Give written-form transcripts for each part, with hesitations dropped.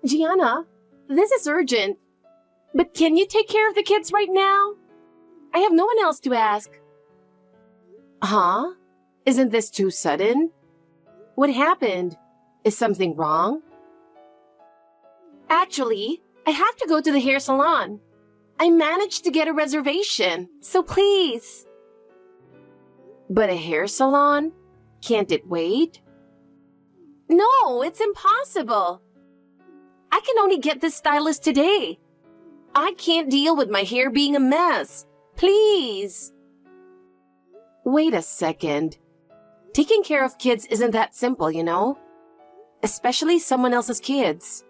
Gianna, this is urgent. But can you take care of the kids right now? I have no one else to ask. Huh? Isn't this too sudden? What happened? Is something wrong? Actually, I have to go to the hair salon. I managed to get a reservation, so please. But a hair salon? Can't it wait? No, it's impossible. I can only get this stylist today. I can't deal with my hair being a mess. Please. Wait a second. Taking care of kids isn't that simple, you know? Especially someone else's kids.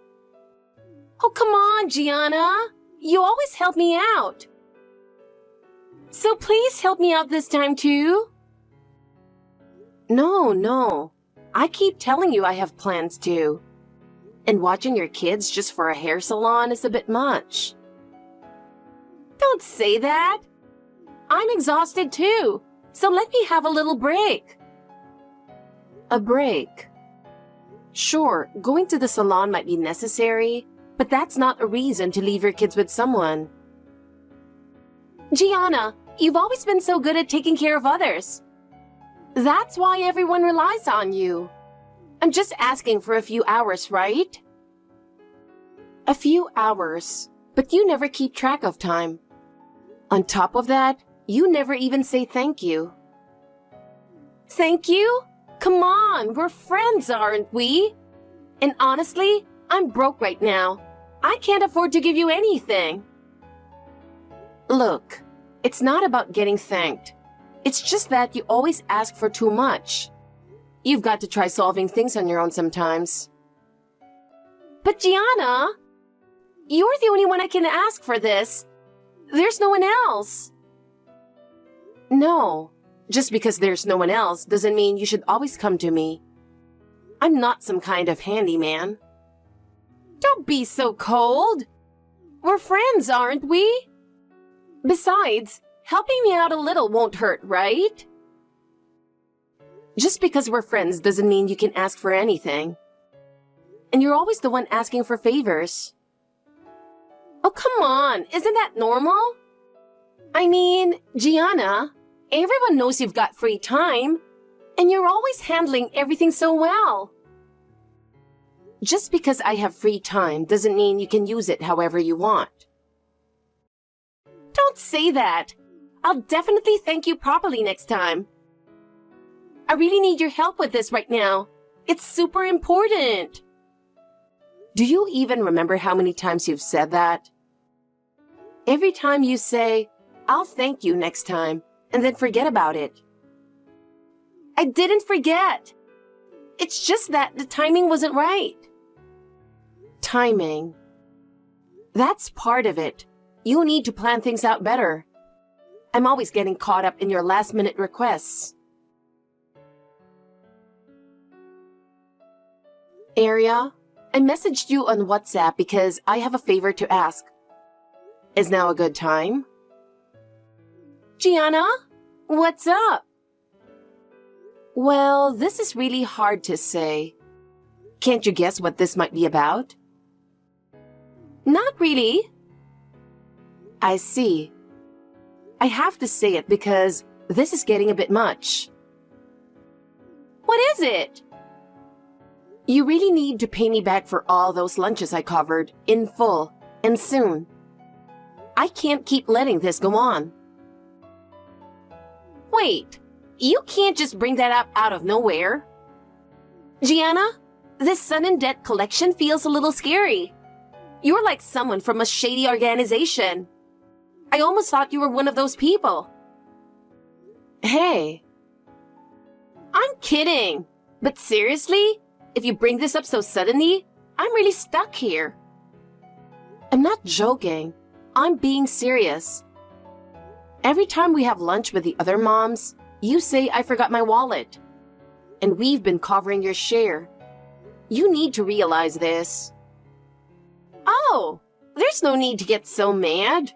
Oh, come on, Gianna. You always help me out. So please help me out this time too. No. I keep telling you I have plans too. And watching your kids just for a hair salon is a bit much. Don't say that. I'm exhausted too, so let me have a little break. A break? Sure, going to the salon might be necessary, but that's not a reason to leave your kids with someone. Gianna, you've always been so good at taking care of others. That's why everyone relies on you. I'm just asking for a few hours, right? A few hours, but you never keep track of time. On top of that, you never even say thank you. Thank you? Come on, we're friends, aren't we? And honestly, I'm broke right now. I can't afford to give you anything. Look, it's not about getting thanked. It's just that you always ask for too much. You've got to try solving things on your own sometimes. But Gianna, you're the only one I can ask for this. There's no one else. No, just because there's no one else doesn't mean you should always come to me. I'm not some kind of handyman. Don't be so cold. We're friends, aren't we? Besides, helping me out a little won't hurt, right? Just because we're friends doesn't mean you can ask for anything. And you're always the one asking for favors. Oh, come on, isn't that normal? I mean, Gianna, everyone knows you've got free time, and you're always handling everything so well. Just because I have free time doesn't mean you can use it however you want. Don't say that. I'll definitely thank you properly next time. I really need your help with this right now. It's super important. Do you even remember how many times you've said that? Every time you say, I'll thank you next time, and then forget about it. I didn't forget. It's just that the timing wasn't right. Timing. That's part of it. You need to plan things out better. I'm always getting caught up in your last-minute requests. Aria, I messaged you on WhatsApp because I have a favor to ask. Is now a good time? Gianna, what's up? Well, this is really hard to say. Can't you guess what this might be about? Not really. I see. I have to say it because this is getting a bit much. What is it? You really need to pay me back for all those lunches I covered, in full, and soon. I can't keep letting this go on. Wait, you can't just bring that up out of nowhere. Gianna, this sudden debt collection feels a little scary. You're like someone from a shady organization. I almost thought you were one of those people. Hey. I'm kidding. But seriously, if you bring this up so suddenly, I'm really stuck here. I'm not joking. I'm being serious. Every time we have lunch with the other moms, you say I forgot my wallet. And we've been covering your share. You need to realize this. Oh, there's no need to get so mad.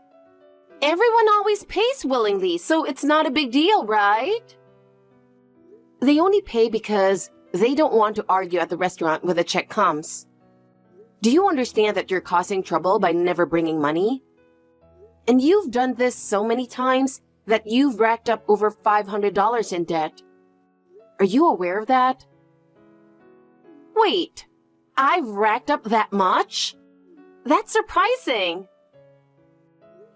Everyone always pays willingly, so it's not a big deal, right? They only pay because they don't want to argue at the restaurant when the check comes. Do you understand that you're causing trouble by never bringing money? And you've done this so many times that you've racked up over $500 in debt. Are you aware of that? Wait, I've racked up that much? That's surprising.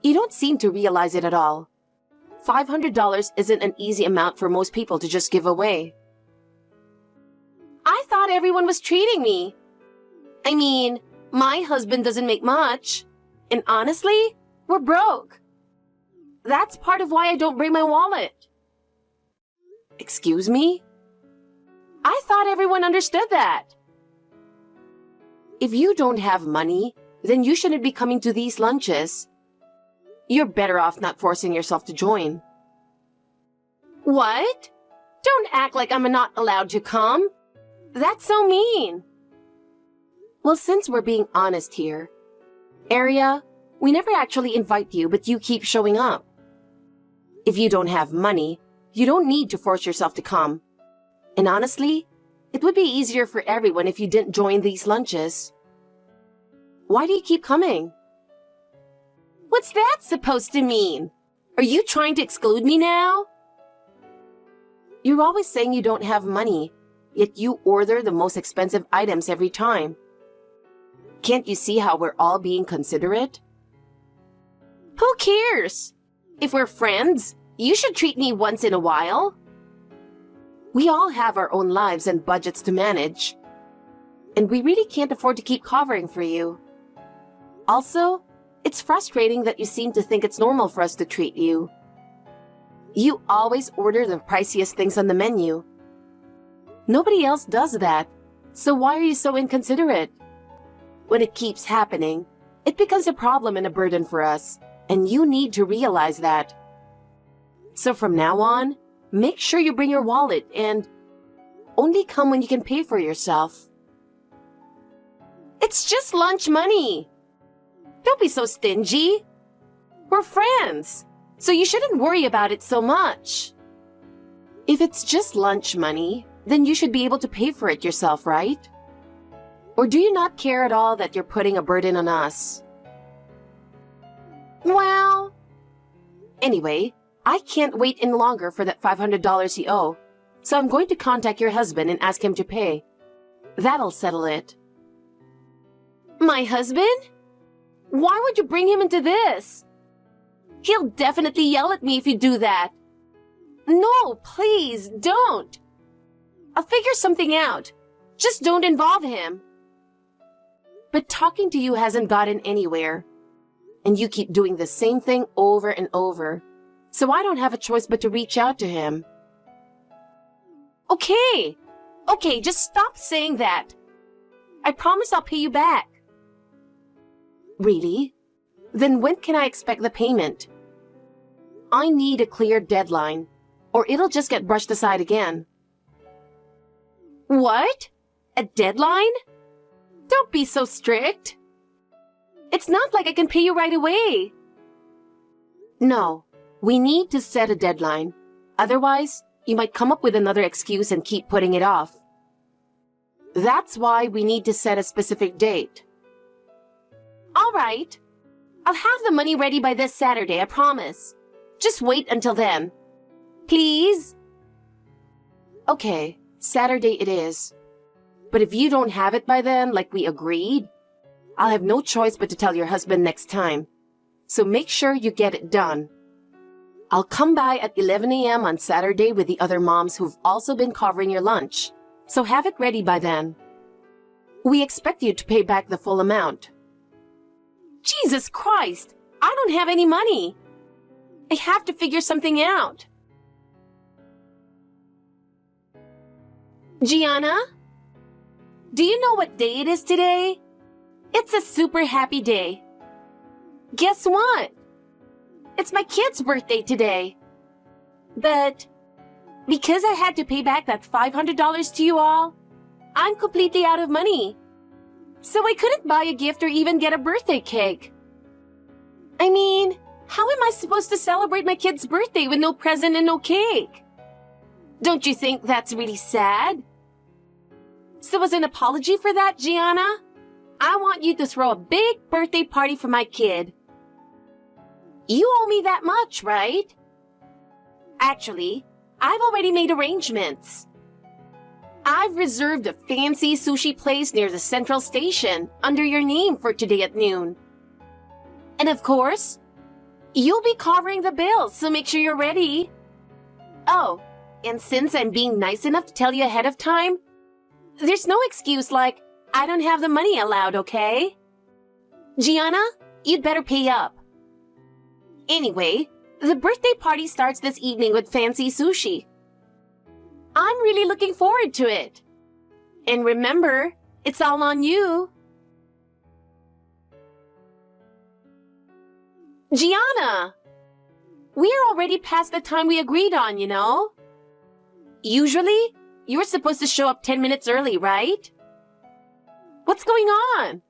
You don't seem to realize it at all. $500 isn't an easy amount for most people to just give away. I thought everyone was treating me. I mean, my husband doesn't make much. And honestly, we're broke. That's part of why I don't bring my wallet. Excuse me? I thought everyone understood that. If you don't have money, then you shouldn't be coming to these lunches. You're better off not forcing yourself to join. What? Don't act like I'm not allowed to come. That's so mean. Well, since we're being honest here, Aria, we never actually invite you, but you keep showing up. If you don't have money, you don't need to force yourself to come. And honestly, it would be easier for everyone if you didn't join these lunches. Why do you keep coming? What's that supposed to mean? Are you trying to exclude me now? You're always saying you don't have money, yet you order the most expensive items every time. Can't you see how we're all being considerate? Who cares? If we're friends, you should treat me once in a while. We all have our own lives and budgets to manage. And we really can't afford to keep covering for you. Also, it's frustrating that you seem to think it's normal for us to treat you. You always order the priciest things on the menu. Nobody else does that, so why are you so inconsiderate? When it keeps happening, it becomes a problem and a burden for us, and you need to realize that. So from now on, make sure you bring your wallet and only come when you can pay for yourself. It's just lunch money. Don't be so stingy. We're friends, so you shouldn't worry about it so much. If it's just lunch money, then you should be able to pay for it yourself, right? Or do you not care at all that you're putting a burden on us? Well, anyway, I can't wait any longer for that $500 you owe, so I'm going to contact your husband and ask him to pay. That'll settle it. My husband? Why would you bring him into this? He'll definitely yell at me if you do that. No, please, don't. I'll figure something out. Just don't involve him. But talking to you hasn't gotten anywhere. And you keep doing the same thing over and over. So I don't have a choice but to reach out to him. Okay, just stop saying that. I promise I'll pay you back. Really? Then when can I expect the payment? I need a clear deadline, or it'll just get brushed aside again. What? A deadline? Don't be so strict. It's not like I can pay you right away. No, we need to set a deadline. Otherwise, you might come up with another excuse and keep putting it off. That's why we need to set a specific date. All right. I'll have the money ready by this Saturday, I promise. Just wait until then. Please? Okay, Saturday it is. But if you don't have it by then, like we agreed, I'll have no choice but to tell your husband next time. So make sure you get it done. I'll come by at 11 a.m. on Saturday with the other moms who've also been covering your lunch. So have it ready by then. We expect you to pay back the full amount. Jesus Christ! I don't have any money. I have to figure something out. Gianna? Do you know what day it is today? It's a super happy day. Guess what? It's my kid's birthday today. But because I had to pay back that $500 to you all, I'm completely out of money. So I couldn't buy a gift or even get a birthday cake. I mean, how am I supposed to celebrate my kid's birthday with no present and no cake? Don't you think that's really sad? So as an apology for that, Gianna, I I want you to throw a big birthday party for my kid. You owe me that much, right? Actually, I've already made arrangements. I've reserved a fancy sushi place near the central station under your name for today at noon. And of course, you'll be covering the bill, so make sure you're ready. Oh, and since I'm being nice enough to tell you ahead of time, there's no excuse like, I don't have the money allowed, okay? Gianna, you'd better pay up. Anyway, the birthday party starts this evening with fancy sushi. I'm really looking forward to it. And remember, it's all on you. Gianna! We're already past the time we agreed on, you know? Usually, you're supposed to show up 10 minutes early, right? What's going on?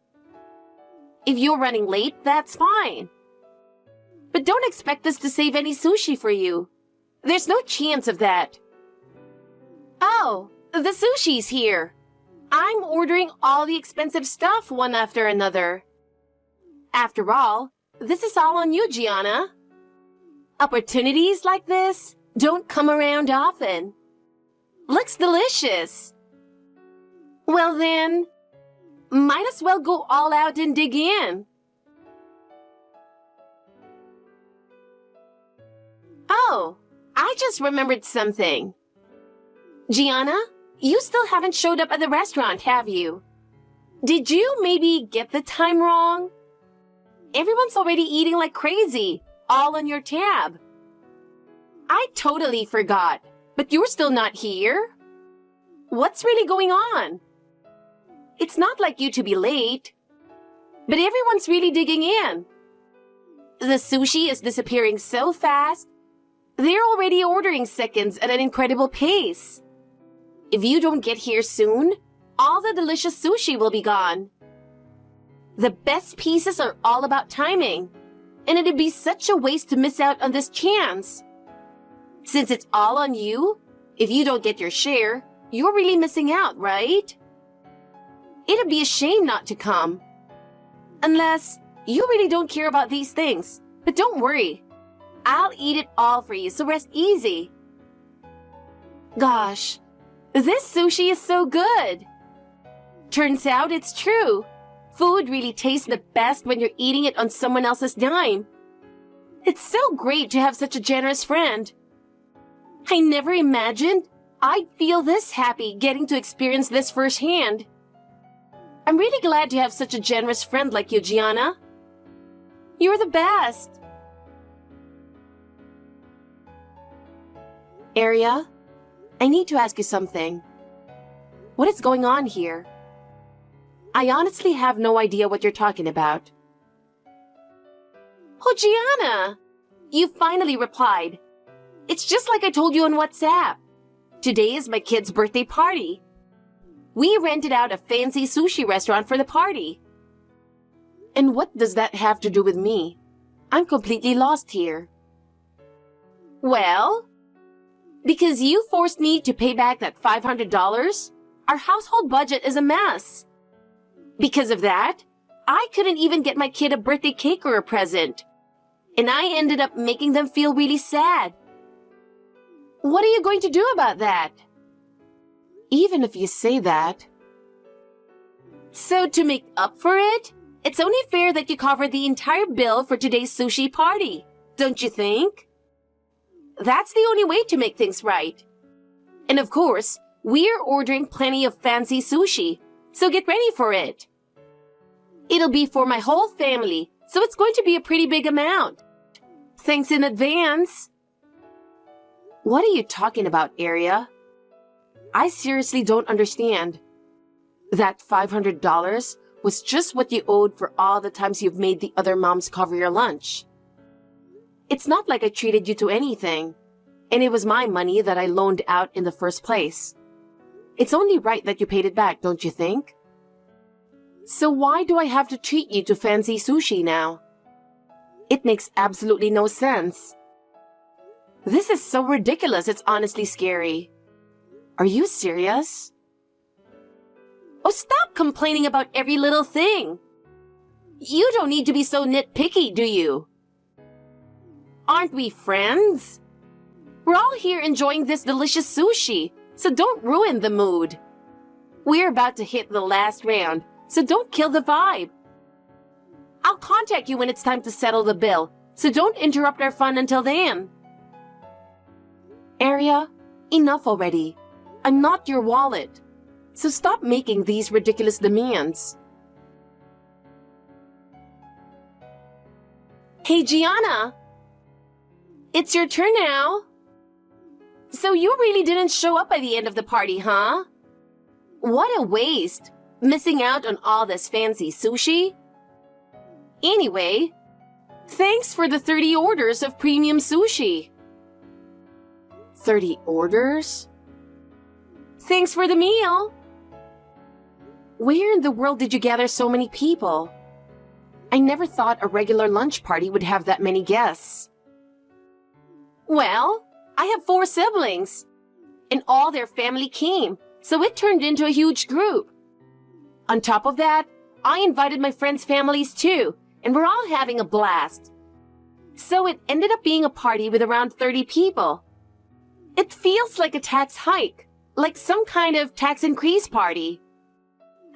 If you're running late, that's fine. But don't expect us to save any sushi for you. There's no chance of that. Oh, the sushi's here. I'm ordering all the expensive stuff one after another. After all, this is all on you, Gianna. Opportunities like this don't come around often. Looks delicious. Well then, might as well go all out and dig in. Oh, I just remembered something. Gianna, you still haven't showed up at the restaurant, have you? Did you maybe get the time wrong? Everyone's already eating like crazy, all on your tab. I totally forgot, but you're still not here? What's really going on? It's not like you to be late, but everyone's really digging in. The sushi is disappearing so fast, they're already ordering seconds at an incredible pace. If you don't get here soon, all the delicious sushi will be gone. The best pieces are all about timing, and it'd be such a waste to miss out on this chance. Since it's all on you, if you don't get your share, you're really missing out, right? It'd be a shame not to come. Unless you really don't care about these things. But don't worry. I'll eat it all for you, so rest easy. Gosh, this sushi is so good. Turns out it's true. Food really tastes the best when you're eating it on someone else's dime. It's so great to have such a generous friend. I never imagined I'd feel this happy getting to experience this firsthand. I'm really glad to have such a generous friend like you, Gianna. You're the best. Aria, I need to ask you something. What is going on here? I honestly have no idea what you're talking about. Oh, Gianna! You finally replied. It's just like I told you on WhatsApp. Today is my kid's birthday party. We rented out a fancy sushi restaurant for the party. And what does that have to do with me? I'm completely lost here. Well, because you forced me to pay back that $500, our household budget is a mess. Because of that, I couldn't even get my kid a birthday cake or a present. And I ended up making them feel really sad. What are you going to do about that? Even if you say that. So to make up for it, it's only fair that you cover the entire bill for today's sushi party, don't you think? That's the only way to make things right. And of course, we're ordering plenty of fancy sushi, so get ready for it. It'll be for my whole family, so it's going to be a pretty big amount. Thanks in advance. What are you talking about, Aria? I seriously don't understand. That $500 was just what you owed for all the times you've made the other moms cover your lunch. It's not like I treated you to anything, and it was my money that I loaned out in the first place. It's only right that you paid it back, don't you think? So why do I have to treat you to fancy sushi now? It makes absolutely no sense. This is so ridiculous, it's honestly scary. Are you serious? Oh, stop complaining about every little thing. You don't need to be so nitpicky, do you? Aren't we friends? We're all here enjoying this delicious sushi, so don't ruin the mood. We're about to hit the last round, so don't kill the vibe. I'll contact you when it's time to settle the bill, so don't interrupt our fun until then. Arya, enough already. I'm not your wallet, so stop making these ridiculous demands. Hey, Gianna! It's your turn now. So you really didn't show up by the end of the party, huh? What a waste, missing out on all this fancy sushi. Anyway, thanks for the 30 orders of premium sushi. 30 orders? Thanks for the meal. Where in the world did you gather so many people? I never thought a regular lunch party would have that many guests. Well, I have 4 siblings, and all their family came, so it turned into a huge group. On top of that, I invited my friends' families too, and we're all having a blast. So it ended up being a party with around 30 people. It feels like a tax hike, like some kind of tax increase party.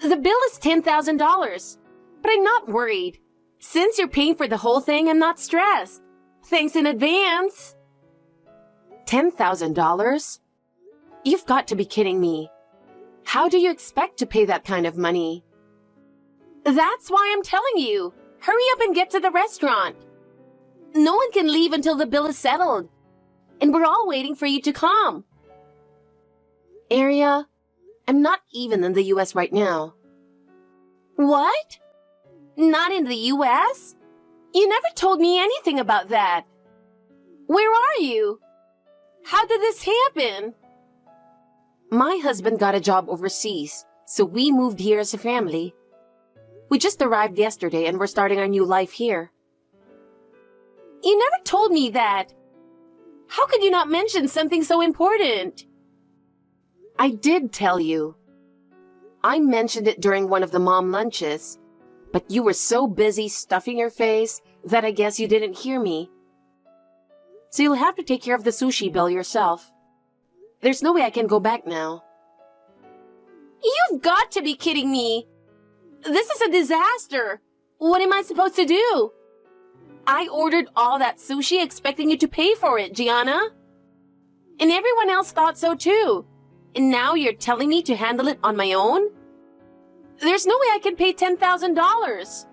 The bill is $10,000, but I'm not worried. Since you're paying for the whole thing, I'm not stressed. Thanks in advance. $10,000? You've got to be kidding me. How do you expect to pay that kind of money? That's why I'm telling you. Hurry up and get to the restaurant. No one can leave until the bill is settled. And we're all waiting for you to come. Arya, I'm not even in the US right now. What? Not in the US? You never told me anything about that. Where are you? How did this happen? My husband got a job overseas, so we moved here as a family. We just arrived yesterday and we're starting our new life here. You never told me that. How could you not mention something so important? I did tell you. I mentioned it during one of the mom lunches, but you were so busy stuffing your face that I guess you didn't hear me. So you'll have to take care of the sushi bill yourself. There's no way I can go back now. You've got to be kidding me. This is a disaster. What am I supposed to do? I ordered all that sushi expecting you to pay for it, Gianna. And everyone else thought so too. And now you're telling me to handle it on my own? There's no way I can pay $10,000.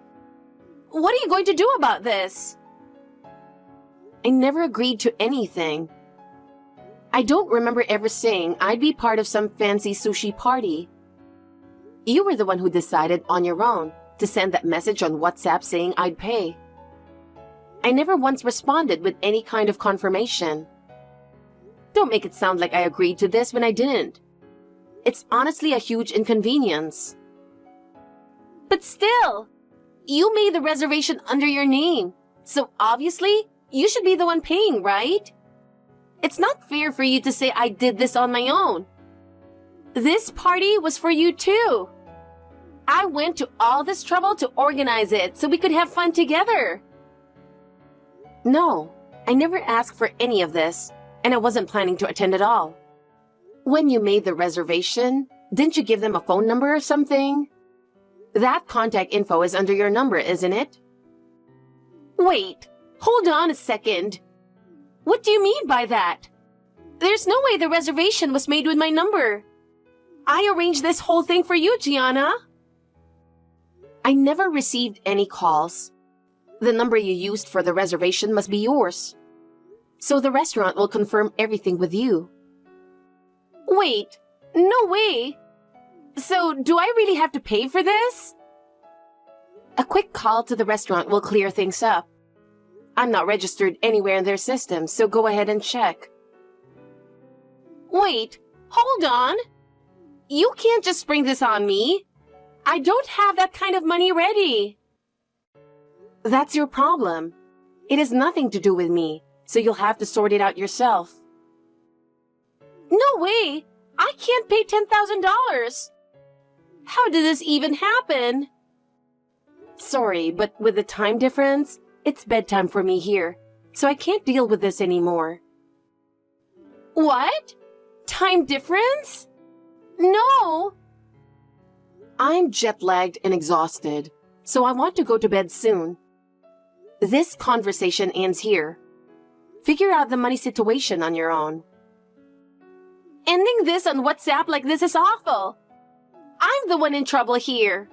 What are you going to do about this? I never agreed to anything. I don't remember ever saying I'd be part of some fancy sushi party. You were the one who decided on your own to send that message on WhatsApp saying I'd pay. I never once responded with any kind of confirmation. Don't make it sound like I agreed to this when I didn't. It's honestly a huge inconvenience. But still, you made the reservation under your name, so obviously, you should be the one paying, right? It's not fair for you to say I did this on my own. This party was for you too. I went to all this trouble to organize it so we could have fun together. No, I never asked for any of this, and I wasn't planning to attend at all. When you made the reservation, didn't you give them a phone number or something? That contact info is under your number, isn't it? Wait, hold on a second. What do you mean by that? There's no way the reservation was made with my number. I arranged this whole thing for you, Gianna. I never received any calls. The number you used for the reservation must be yours. So the restaurant will confirm everything with you. Wait, no way. So do I really have to pay for this? A quick call to the restaurant will clear things up. I'm not registered anywhere in their system, so go ahead and check. Wait, hold on. You can't just spring this on me. I don't have that kind of money ready. That's your problem. It has nothing to do with me, so you'll have to sort it out yourself. No way! I can't pay $10,000! How did this even happen? Sorry, but with the time difference, it's bedtime for me here, so I can't deal with this anymore. What? Time difference? No! I'm jet-lagged and exhausted, so I want to go to bed soon. This conversation ends here. Figure out the money situation on your own. Ending this on WhatsApp like this is awful. I'm the one in trouble here.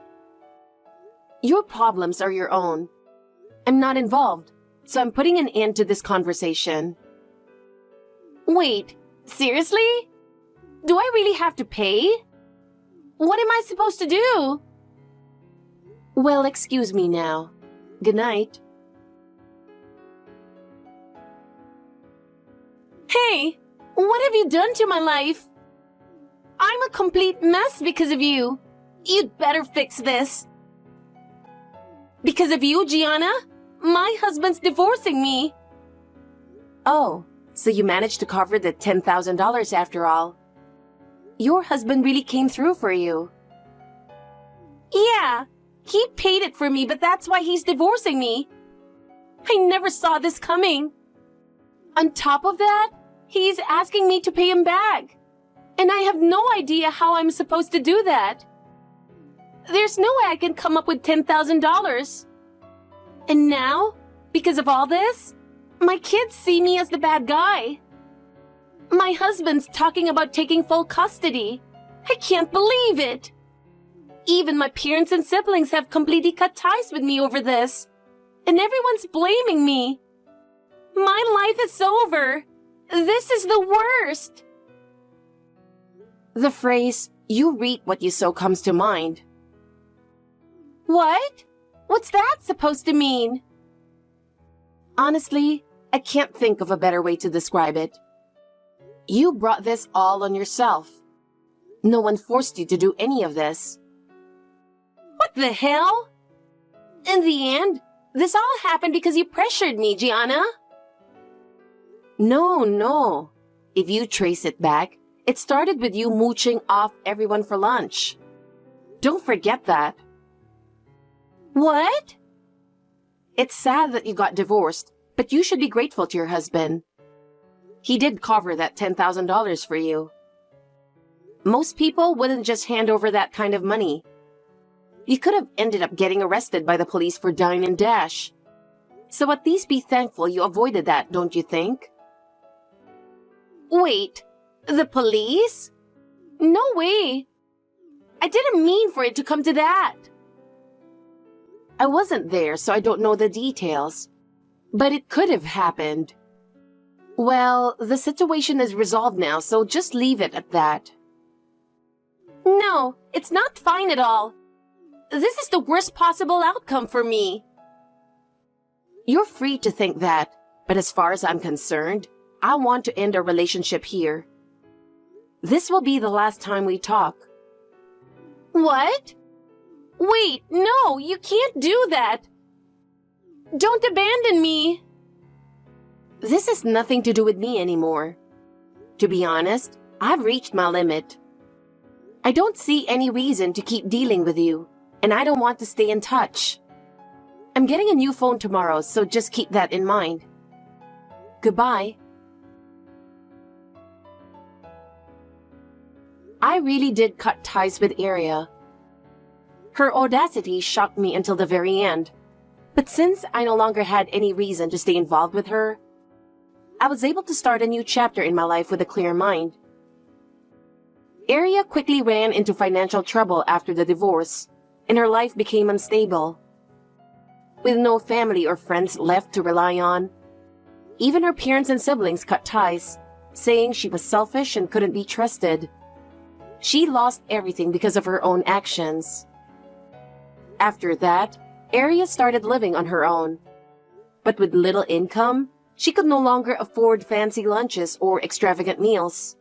Your problems are your own. I'm not involved, so I'm putting an end to this conversation. Wait, seriously? Do I really have to pay? What am I supposed to do? Well, excuse me now. Good night. Hey, what have you done to my life? I'm a complete mess because of you. You'd better fix this. Because of you, Gianna, my husband's divorcing me. Oh, so you managed to cover the $10,000 after all. Your husband really came through for you. Yeah, he paid it for me, but that's why he's divorcing me. I never saw this coming. On top of that, he's asking me to pay him back. And I have no idea how I'm supposed to do that. There's no way I can come up with $10,000. And now, because of all this, my kids see me as the bad guy. My husband's talking about taking full custody. I can't believe it. Even my parents and siblings have completely cut ties with me over this. And everyone's blaming me. My life is over. This is the worst. The phrase, "you reap what you sow," comes to mind. What? What's that supposed to mean? Honestly, I can't think of a better way to describe it. You brought this all on yourself. No one forced you to do any of this. What the hell? In the end, this all happened because you pressured me, Gianna. No. If you trace it back, it started with you mooching off everyone for lunch. Don't forget that. What? It's sad that you got divorced, but you should be grateful to your husband. He did cover that $10,000 for you. Most people wouldn't just hand over that kind of money. You could have ended up getting arrested by the police for dine and dash. So at least be thankful you avoided that, don't you think? Wait, the police? No way. I didn't mean for it to come to that. I wasn't there, so I don't know the details. But it could have happened. Well, the situation is resolved now, so just leave it at that. No, it's not fine at all. This is the worst possible outcome for me. You're free to think that, but as far as I'm concerned, I want to end our relationship here. This will be the last time we talk. What? Wait, no, you can't do that. Don't abandon me. This has nothing to do with me anymore. To be honest, I've reached my limit. I don't see any reason to keep dealing with you, and I don't want to stay in touch. I'm getting a new phone tomorrow, so just keep that in mind. Goodbye. I really did cut ties with Aria. Her audacity shocked me until the very end. But since I no longer had any reason to stay involved with her, I was able to start a new chapter in my life with a clear mind. Aria quickly ran into financial trouble after the divorce, and her life became unstable. With no family or friends left to rely on, even her parents and siblings cut ties, saying she was selfish and couldn't be trusted. She lost everything because of her own actions. After that, Aria started living on her own. But with little income, she could no longer afford fancy lunches or extravagant meals.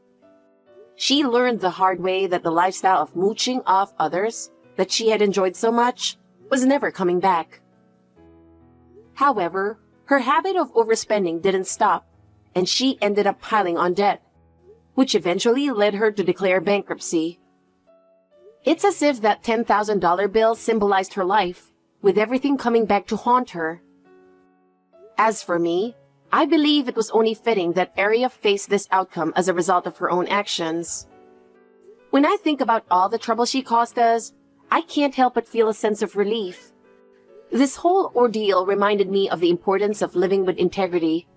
She learned the hard way that the lifestyle of mooching off others that she had enjoyed so much was never coming back. However, her habit of overspending didn't stop, and she ended up piling on debt, which eventually led her to declare bankruptcy. It's as if that $10,000 bill symbolized her life, with everything coming back to haunt her. As for me, I believe it was only fitting that Aria faced this outcome as a result of her own actions. When I think about all the trouble she caused us, I can't help but feel a sense of relief. This whole ordeal reminded me of the importance of living with integrity